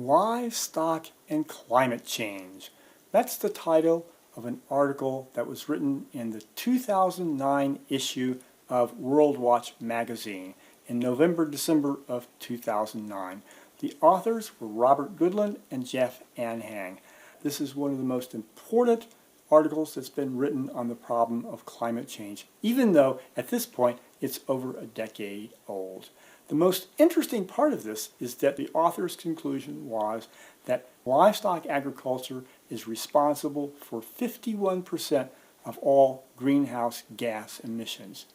Livestock and Climate Change. That's the title of an article that was written in the 2009 issue of WorldWatch magazine in November-December of 2009. The authors were Robert Goodland and Jeff Anhang. This is one of the most important articles that's been written on the problem of climate change, even though at this point it's over a decade old. The most interesting part of this is that the author's conclusion was that livestock agriculture is responsible for 51% of all greenhouse gas emissions.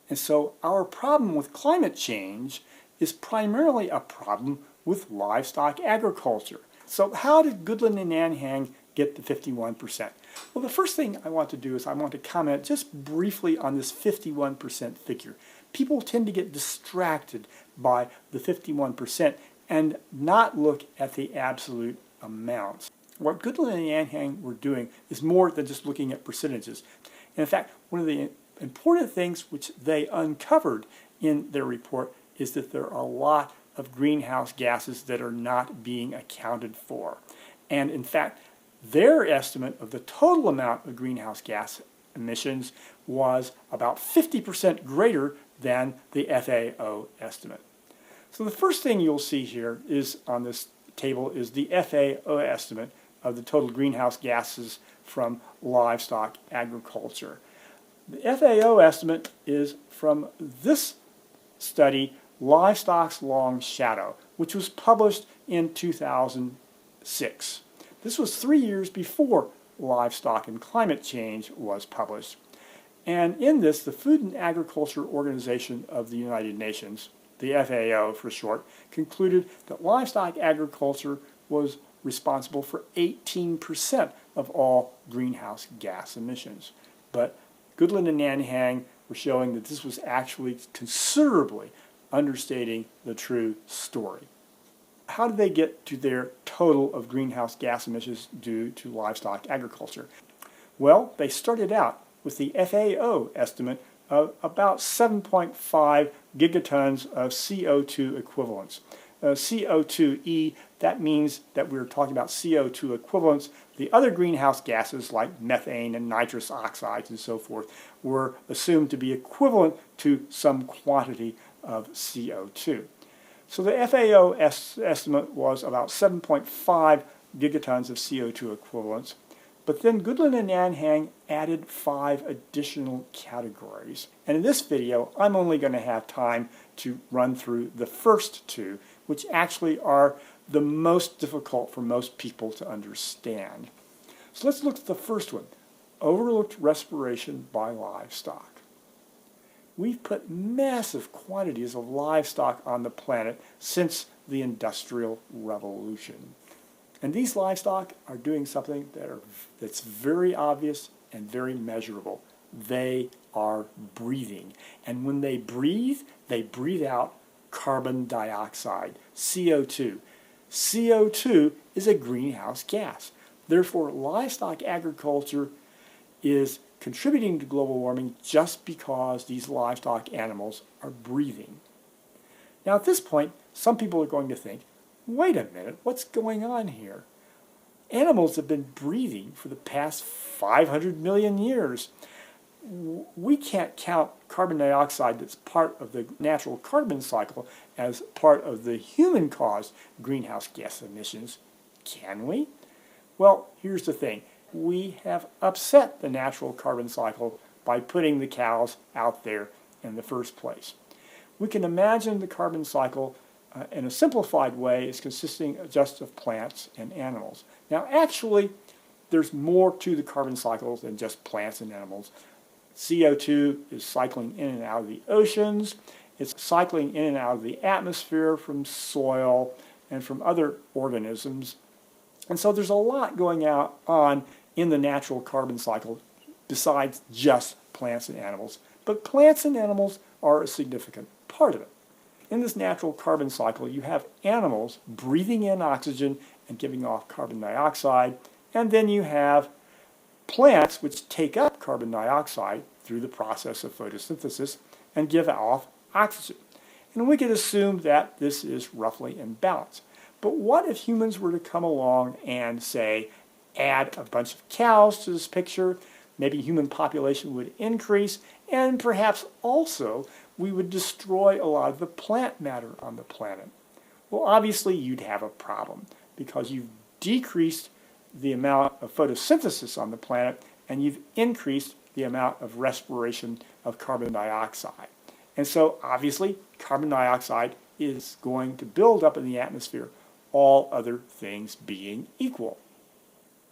And so our problem with climate change is primarily a problem with livestock agriculture. So how did Goodland and Anhang get the 51%? Well, the first thing I want to do is I want to comment just briefly on this 51% figure. People tend to get distracted by the 51% and not look at the absolute amounts. What Goodland and Anhang were doing is more than just looking at percentages. And in fact, one of the important things which they uncovered in their report is that there are a lot of greenhouse gases that are not being accounted for. And in fact, their estimate of the total amount of greenhouse gas emissions was about 50% greater than the FAO estimate. So the first thing you'll see here is on this table is the FAO estimate of the total greenhouse gases from livestock agriculture. The FAO estimate is from this study, Livestock's Long Shadow, which was published in 2006. This was 3 years before Livestock and Climate Change was published. And in this, the Food and Agriculture Organization of the United Nations, the FAO for short, concluded that livestock agriculture was responsible for 18% of all greenhouse gas emissions. But Goodland and Anhang were showing that this was actually considerably understating the true story. How did they get to their total of greenhouse gas emissions due to livestock agriculture? Well, they started out with the FAO estimate of about 7.5 gigatons of CO2 equivalents. CO2e, that means that we're talking about CO2 equivalents. The other greenhouse gases like methane and nitrous oxides and so forth were assumed to be equivalent to some quantity of CO2. So the FAO estimate was about 7.5 gigatons of CO2 equivalents. But then Goodland and Anhang added 5 additional categories. And in this video, I'm only going to have time to run through the first 2, which actually are the most difficult for most people to understand. So let's look at the first one, overlooked respiration by livestock. We've put massive quantities of livestock on the planet since the Industrial Revolution. And these livestock are doing something that's very obvious and very measurable. They are breathing. And when they breathe out carbon dioxide, CO2. CO2 is a greenhouse gas. Therefore, livestock agriculture is contributing to global warming just because these livestock animals are breathing. Now at this point, some people are going to think, wait a minute, what's going on here? Animals have been breathing for the past 500 million years. We can't count carbon dioxide that's part of the natural carbon cycle as part of the human-caused greenhouse gas emissions, can we? Well, here's the thing. We have upset the natural carbon cycle by putting the cows out there in the first place. We can imagine the carbon cycle in a simplified way is consisting just of plants and animals. Now actually, there's more to the carbon cycle than just plants and animals. CO2 is cycling in and out of the oceans. It's cycling in and out of the atmosphere from soil and from other organisms. And so there's a lot going on in the natural carbon cycle besides just plants and animals. But plants and animals are a significant part of it. In this natural carbon cycle, you have animals breathing in oxygen and giving off carbon dioxide, and then you have plants which take up carbon dioxide through the process of photosynthesis and give off oxygen. And we can assume that this is roughly in balance. But what if humans were to come along and, say, add a bunch of cows to this picture? Maybe human population would increase, and perhaps also we would destroy a lot of the plant matter on the planet. Well, obviously you'd have a problem because you've decreased the amount of photosynthesis on the planet and you've increased the amount of respiration of carbon dioxide. And so obviously carbon dioxide is going to build up in the atmosphere, all other things being equal.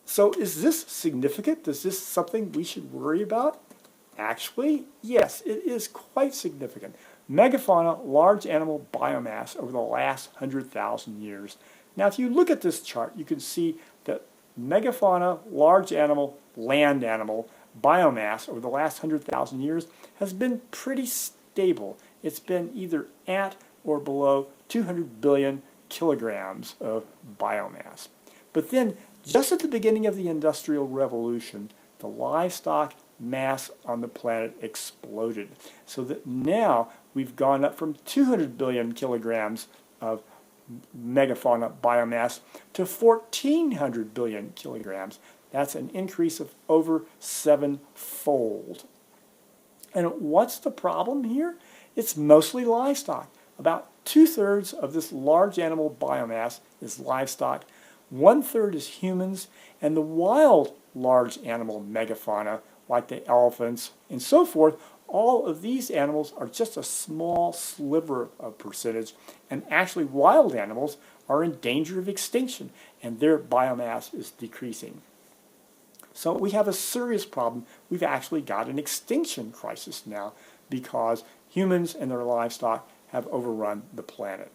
So is this significant? Is this something we should worry about? Actually, yes, it is quite significant. Megafauna, large animal biomass over the last 100,000 years. Now, if you look at this chart, you can see that megafauna, large animal, land animal biomass over the last 100,000 years has been pretty stable. It's been either at or below 200 billion kilograms of biomass. But then, just at the beginning of the Industrial Revolution, the livestock mass on the planet exploded, so that now we've gone up from 200 billion kilograms of megafauna biomass to 1,400 billion kilograms. That's an increase of over 7-fold. And what's the problem here? It's mostly livestock. About 2/3 of this large animal biomass is livestock, 1/3 is humans, and the wild large animal megafauna, like the elephants and so forth, all of these animals are just a small sliver of percentage, and actually wild animals are in danger of extinction, and their biomass is decreasing. So we have a serious problem. We've actually got an extinction crisis now because humans and their livestock have overrun the planet.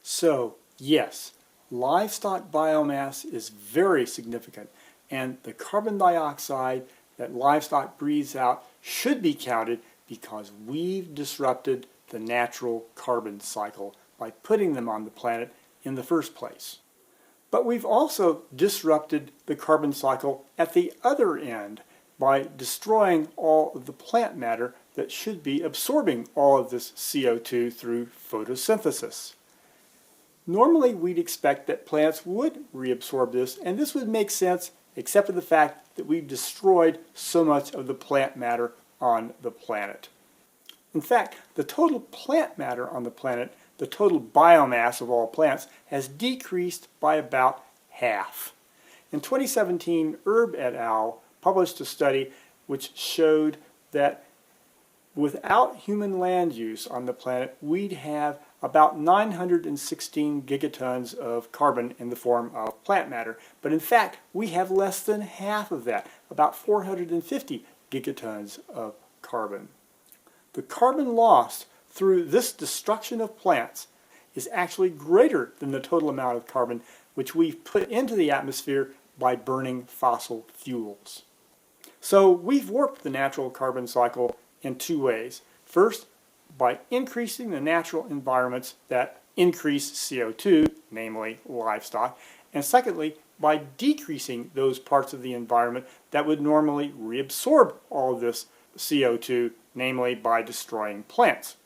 So, yes, livestock biomass is very significant, and the carbon dioxide that livestock breathes out should be counted because we've disrupted the natural carbon cycle by putting them on the planet in the first place. But we've also disrupted the carbon cycle at the other end by destroying all of the plant matter that should be absorbing all of this CO2 through photosynthesis. Normally we'd expect that plants would reabsorb this, and this would make sense except for the fact that we've destroyed so much of the plant matter on the planet. In fact, the total plant matter on the planet, the total biomass of all plants, has decreased by about half. In 2017, Erb et al. Published a study which showed that without human land use on the planet, we'd have about 916 gigatons of carbon in the form of plant matter. But in fact, we have less than half of that, about 450 gigatons of carbon. The carbon lost through this destruction of plants is actually greater than the total amount of carbon which we've put into the atmosphere by burning fossil fuels. So we've warped the natural carbon cycle in two ways. First, by increasing the natural environments that increase CO2, namely livestock, and secondly, by decreasing those parts of the environment that would normally reabsorb all of this CO2, namely by destroying plants.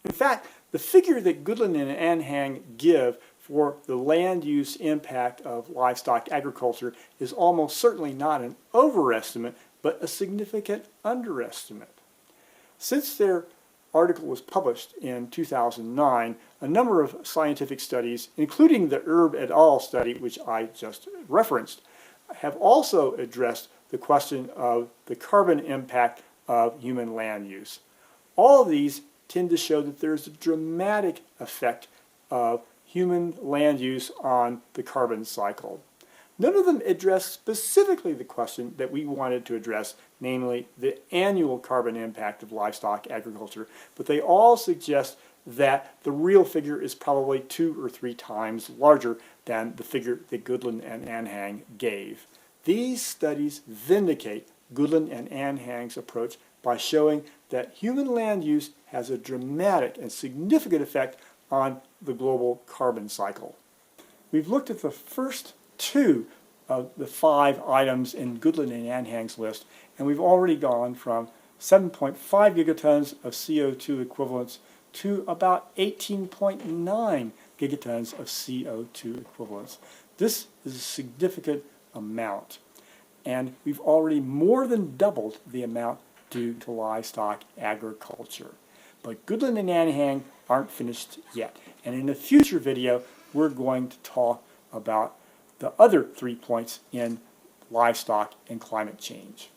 In fact, the figure that Goodland and Anhang give for the land use impact of livestock agriculture is almost certainly not an overestimate, but a significant underestimate. Since their article was published in 2009, a number of scientific studies, including the Erb et al. Study, which I just referenced, have also addressed the question of the carbon impact of human land use. All of these tend to show that there's a dramatic effect of human land use on the carbon cycle. None of them address specifically the question that we wanted to address, namely the annual carbon impact of livestock agriculture, but they all suggest that the real figure is probably 2 or 3 times larger than the figure that Goodland and Anhang gave. These studies vindicate Goodland and Anhang's approach by showing that human land use has a dramatic and significant effect on the global carbon cycle. We've looked at the first 2 of the 5 items in Goodland and Anhang's list, and we've already gone from 7.5 gigatons of CO2 equivalents to about 18.9 gigatons of CO2 equivalents. This is a significant amount, and we've already more than doubled the amount due to livestock agriculture. But Goodland and Anhang aren't finished yet, and in a future video we're going to talk about the other 3 points in livestock and climate change.